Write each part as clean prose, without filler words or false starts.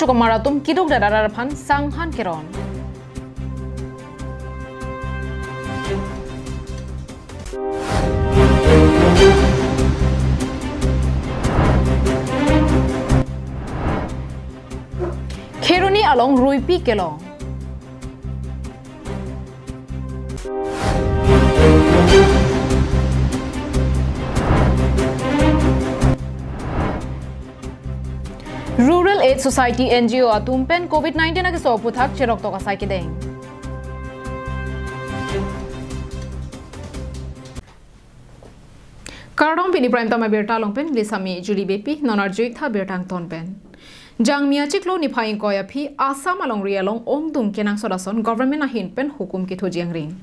cukup maratum kiduk darah pan sanghan keron. Keruni along ruipi kelong. Rural Aid Society NGO atumpen COVID-19 agi so puthak cherok to kasai kideng. Kardong pini prime tama berta longpen lisami Julie Bepi nonarjui tha bertang tonpen. Jang mia chiklo ni phaing koya phi Assam along rialong ongdung kenang sodason government ahin pen hukum ki thojiang ring.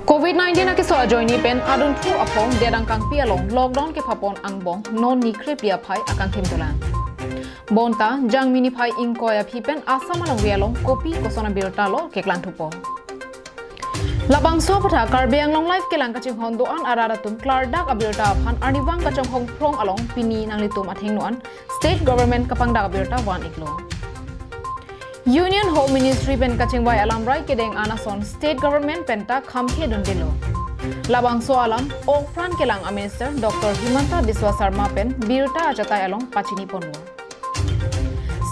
COVID-19 ake so joini pen adun thu apong derang kang pi along lockdown ke phapon angbong non ni krepia phai akang thimtolan. Bonta jang mini phai ing koya phi pen Assam along rialong kopi kosona berta lo keklan thupo. Labang so patha karbeang long life kelang kaching hondo an araratum klardak abirta phan arniwang kachong hong prong along pini nanglitum athengnuan state government kapangda abirta wan iklo. Union Home Ministry pen kaching wai alam rai kedeng anason state government penta khamkhe dundelo. Labang so alam okpran kelang a minister Dr. Himanta Biswa Sarma pen birta ajatai along pachini ponwa.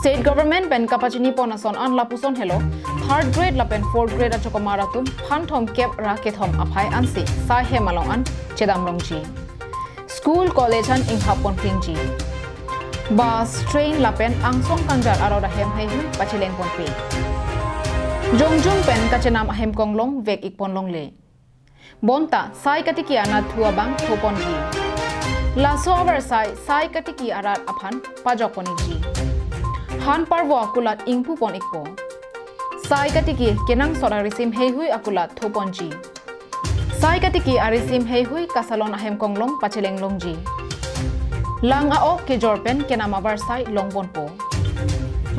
State government pen kapachini ponason an lapuson hello third grade lapen fourth grade achokomaratum phanthom kep rakethom aphai ansi sa hemalong an chedam longji. School college an inghapon pringji. Bus train lapen angsong kanjar aroda hem hai hui pachileng pon pe. Jongjung pen kachenam ahem konglong vek ikpon long le. Bonta sai katiki anat thua bang thopon ji. Laso avar sai katiki arat aphan pajok poniji. Han parvo akulat ingpu pon ikpo. Sai katiki kenang sora risim hei hui akulat thopon ji. Sai katiki arisim hei hui kasalon ahem konglong pachileng longji. Lang ao ke jorpen kenama varsai longbon po.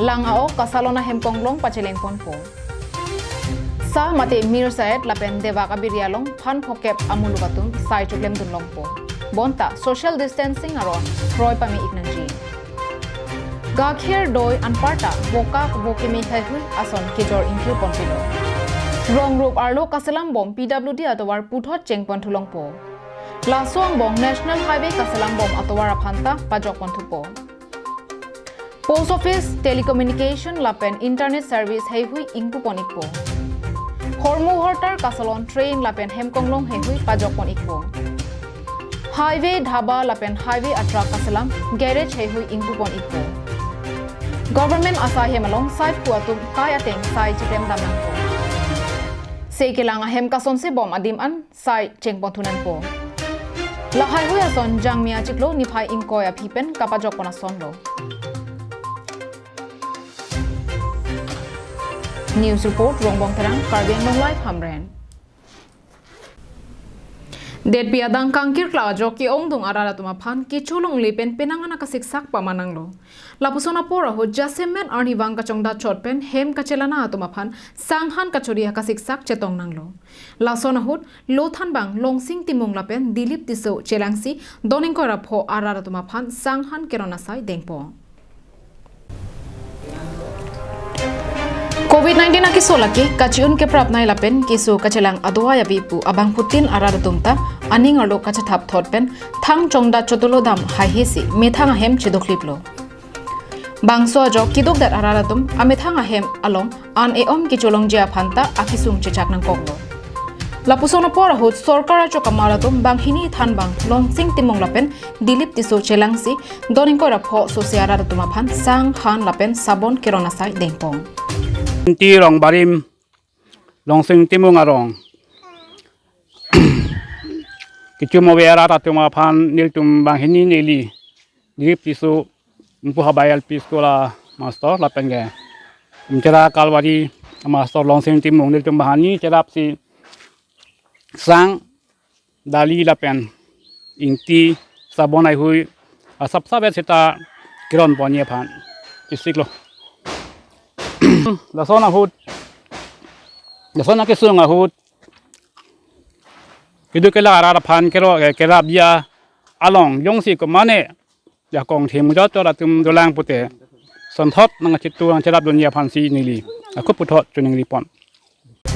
Lang ao kasalona hemkonglong pachileng pon po. Sa mate mir saet lapen deva kabirialong phan phokep amulugatum sai chuklem dunlong po. Bonta social distancing aron roi pami iknanji. Gakher doi anparta boka bokimi thai hui ason ke jor inkil ponpilo. Rong rup arlo kasalam bom PWD atowar puthot chengpon thulong po. Lasong bong National Highway kasalang bom atowara phanta pajok ponthupo. Post Office Telecommunication lapen Internet Service hei hui ingpu ponikpo. Hormu hortar kasalon train lapen hemkonglong hei hui pajok ponikpo. Highway dhaba lapen highway atra kasalam garage hei hui ingpu ponikpo. Government asa hemalong sai puatum kai ateng sai chitem damang po. Sei kelang ahem kason se bom adim an sai chengpon thunan po. Lahai hui ason jang mia chiklo ni phai ing koya phipen kapajok pona sonlo. News report rongbong terang karbiang long live hamren. Det biadang kangkir kla joki ongdung arara tuma phan kichulong lipen penangana kasiksak pamananglo. Lapusona pora ho jasemen arni wang kachongda chotpen hem kachelana tuma phan sanghan kachoria kasiksak chetong nanglo. Lasona hut lothan bang longsing timung lapen dilip tiso chelangsi doning kora pho arara tuma phan sanghan kerona sai dengpo. COVID-19 aki solaki kachiun ke prapnai lapen kisu kachelang adwa ya bipu abang putin araratumta aning arlo kachathap thotpen thang chongda chotulo dam hai hesi methang ahem chedokliplo bangso jo kidok dat araratum amethang ahem along an eom kicholong jia phanta akisung chechak nang koklo lapusona pora hut sorkara chokamaratum banghini than bang longsing timong lapen dilip tiso chelangsi doning kora pho sosiara ratuma phan sang khan lapen sabon kerona sai dengpong ti rong barim long sing timung arong kichu mo vera ta tuma phan nil tum bang hini neli dip tisu mpu habayal piskola master la penge mchera kalwari master long sing timung nil tum bahani cherap si sang dali la pen ingti sabonai hui asap sabe seta kiron ponie phan isiklo lasona hut lasona ke sunga hut kidu kela arara phan kero kera bia along yongsi ko mane ya kong them jot to la tum dolang pute son thot nang chitu ang cherap dunia phansi nili aku puthot chuning ripon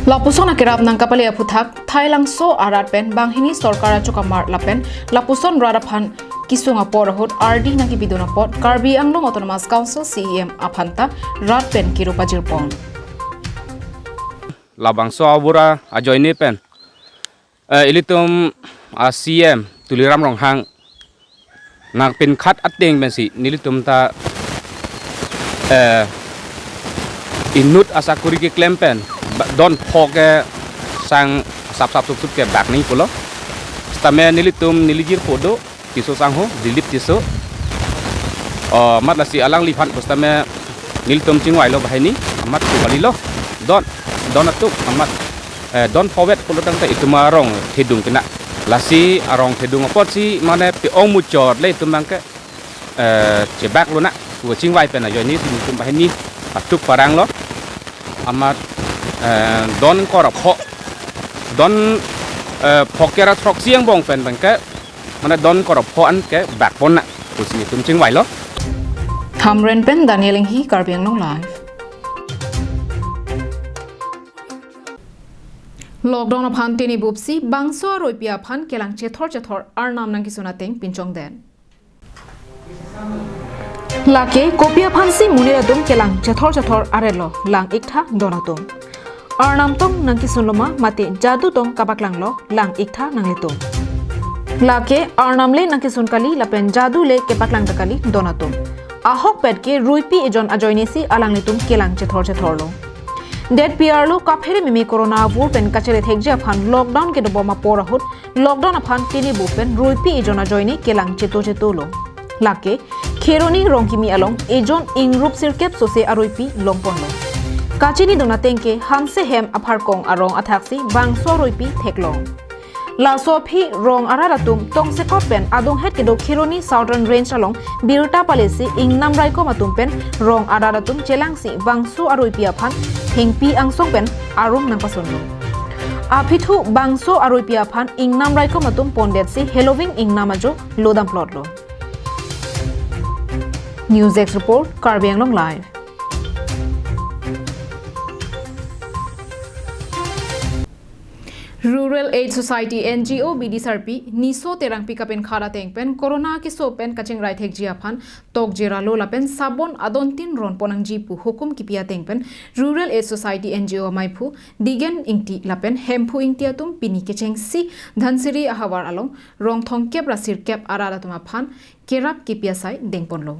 Lapuson akirap ng kapali aputhak Thailand so arat pen banghini sarkara chukamar lapen Lapuson radaphan kisunga porahut RD na kibiduna pot Karbi Anglong Autonomous Council CEM aphanta rat pen kirupa jirpon labang so abura ajoini pen ilitum CM tuliram rong hang nak pen khat ateng ben si nilitum ta inut asakuri ke klempen don phoke sang sap tup ke bak ni pulo stame nilitum niligir podo tiso sangho dilip tiso mat lasi alang liphan stame nilitum chingwai lo bahini amat tu bali lo don atuk amat don powet pulo tang ta ituma rong thedung kena lasi arong thedung apot si mane pi ong muchor le tumang ke chebak lo na ku chingwai pen ayo ni tum bahini atuk parang lo amat don korap ho don phokera throk siang bong pen bangke mana don korap ho an ke bak pon na kusini tum ching wai lo Thamren pen Daniel hi Karbi Anglong live Lockdown aphan tini bupsi bangso roipia phan kelang chethor arnam nang kisuna teng pinchong den Lake kopia phansi muniratum kelang chethor arelo lang iktha donatum Arnam tong nangki sunloma mate jadu tong kabaklang lo lang iktha nangletum. Lake arnam le nangki sunkali lapen jadu le kepaklang takali donatum. Ahok pet ke ruipi ejon ajoinesi alang letum kelang chethor lo. Dead PR lo kaphere mimi corona vur pen kachere thekje aphan lockdown ke doboma porahut lockdown aphan tini bu pen ruipi ejon ajoini kelang cheto lo. Lake kheroni rongkimi along ejon ingrup sirkep sose aroipi longpon lo. Kachini donatengke hamse hem apharkong arong athaksi bangso roipi theklong la sophie rong araratum tongse kopen adong het kedo khironi southern range along birta palesi ingnam raiko matum pen rong araratum chelangsi bangso aroipi aphan hengpi angsong pen arong nampasondo apithu bangso aroipi aphan ingnam raiko matum pondetsi halloween ingnamajo lodam plot lo News X report Karbi Anglong live Rural Aid Society NGO BDSRP niso terang pikapen khara tengpen corona ki sopen kaching rai thek jia phan tok jera lo lapen sabon adontin ron ponang ji pu hukum ki pia tengpen Rural Aid Society NGO maipu digen ingti lapen hempu ingti atum pini kecheng si dhansiri ahawar along rong thong kep rasir kep arara tuma phan kerap ki pia sai dengpon lo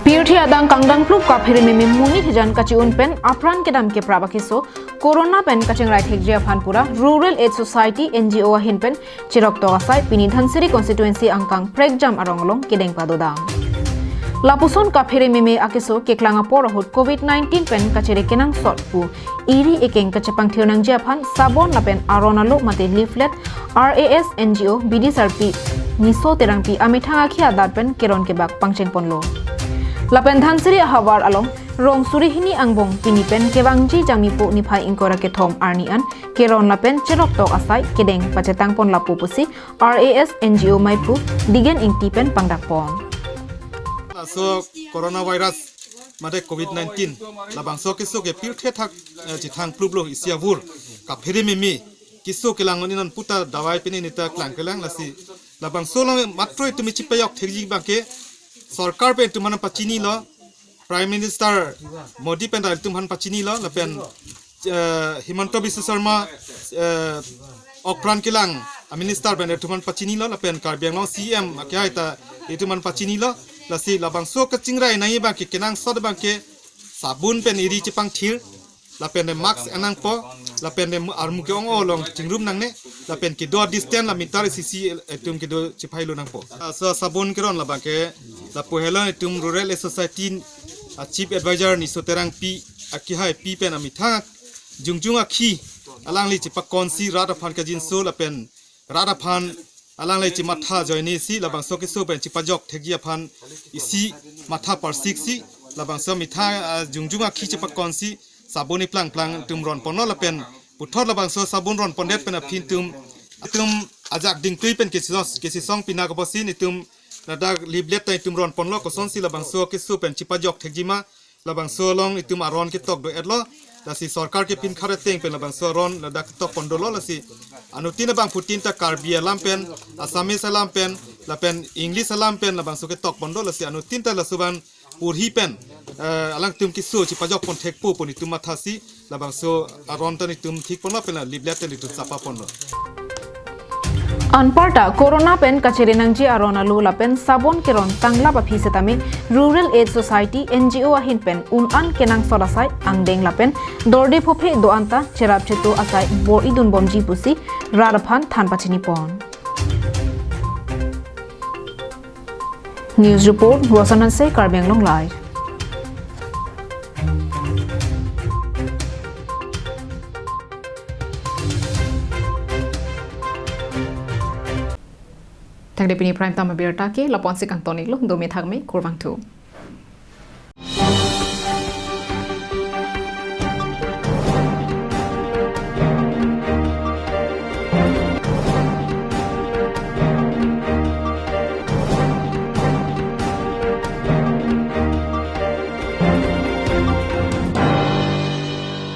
Pirthi adang kangdang flu kaphere meme muni hijan kachi unpen apran kedam ke prabakiso corona pen kaching rai thekjia phanpura Rural Aid Society NGO hinpen chirok to asai pini dhansiri constituency angkang pregjam aronglong kedeng padoda Lapuson kaphere meme akiso keklanga porahut COVID-19 pen kachere kenang sot pu iri ekeng kachapang thionang jia phan sabon lapen aronalo mate leaflet RAS NGO BDSRP niso terangpi amithanga khia datpen keron ke bak pangcheng ponlo Lapen dhansiri ahawar along rong surihini angbong pinipen kebangji jamipu niphai ingkora ke thom arnian keron lapen cherok tok asai kedeng pachetang pon lapu pusi RAS NGO maipu digen ingtipen pangdakpon So coronavirus made COVID-19 labang so kiso ke pirthe thak jithang plublo isiavur kapheri mimi kiso kelangon inan puta dawai pini nita klang kelang lasi labang so lang matro itumi chipayok thegi bake सरकार पे तुमन पचिनी लो prime minister Modi पे दाल तुमन पचिनी लो लपेन हिमंत बिश्व शर्मा ऑक्रान किलांग मिनिस्टर पे तुमन पचिनी लो लपेन कार्बियांग सीएम क्या है ता तुमन पचिनी लो लसी लबांग सो कचिंगराय नहीं बाकी केनांग सद बाकी साबुन पे इरी चिपांग their lapen de max anang po lapen de armu ke ong olong chingrum nang ne lapen ki do distance la mitar cc tum ki do chipai lo nang po so sabun kiron la bake la pohela tum rural society chief advisor ni soterang pi aki hai pi pen amitha jungjung akhi alang li chipa konsi rada phan ka jin so lapen rada phan alang li chi matha joini si labang so ke so pen chipa jok thegi phan isi matha par 6 si labang so mitha jungjung akhi chipa konsi sabun plang tum ron pono la pen puthot la bangso sabun ron pondet pen aphin tum อาจากดิ่งตุยเป็นกิจซองปีนากบสินิตุมระดับลิบเล็ตในตุมรอนปนล้อกซ้อนสิละบางโซกิสูเป็นชิปยอกเทกจิมาละบางโซลองนิตุมอารอนกิตอกโดยเอ็ดล้อละสิสอร์การกิพินคาร์เตงเป็นละบางโซรอนระดับกิตอกปนโดล้อละสิอนุตินบางพุตินตะคาร์เบียลัมเป็นอาสามิสลัมเป็นละเป็นอังกฤษลัมเป็นละบางโซกิตอกปนโดละสิอนุตินตะละสุบันปูฮีเป็นอลังตุมกิสูชิปยอกปนเทกปูปนิตุมมาทาสิละบางโซอารอนตนิตุมทิกปนล้อเป็นละลิบเล็ตนิตุสัปปะปนล้อAnparta corona pen kacheri nangji arona lu la pen sabon keron tangla ba phisetami rural aid society NGO ahin pen an kenang solasai angdeng la pen dorde phophe do anta cherap chetu asai bor idun bomji pusi raraphan thanpachini pon News report Rosanan se Karbiang Long Live Tang de pini prime time berta ke lapon se kang tonik lo do me thak me kurwang tu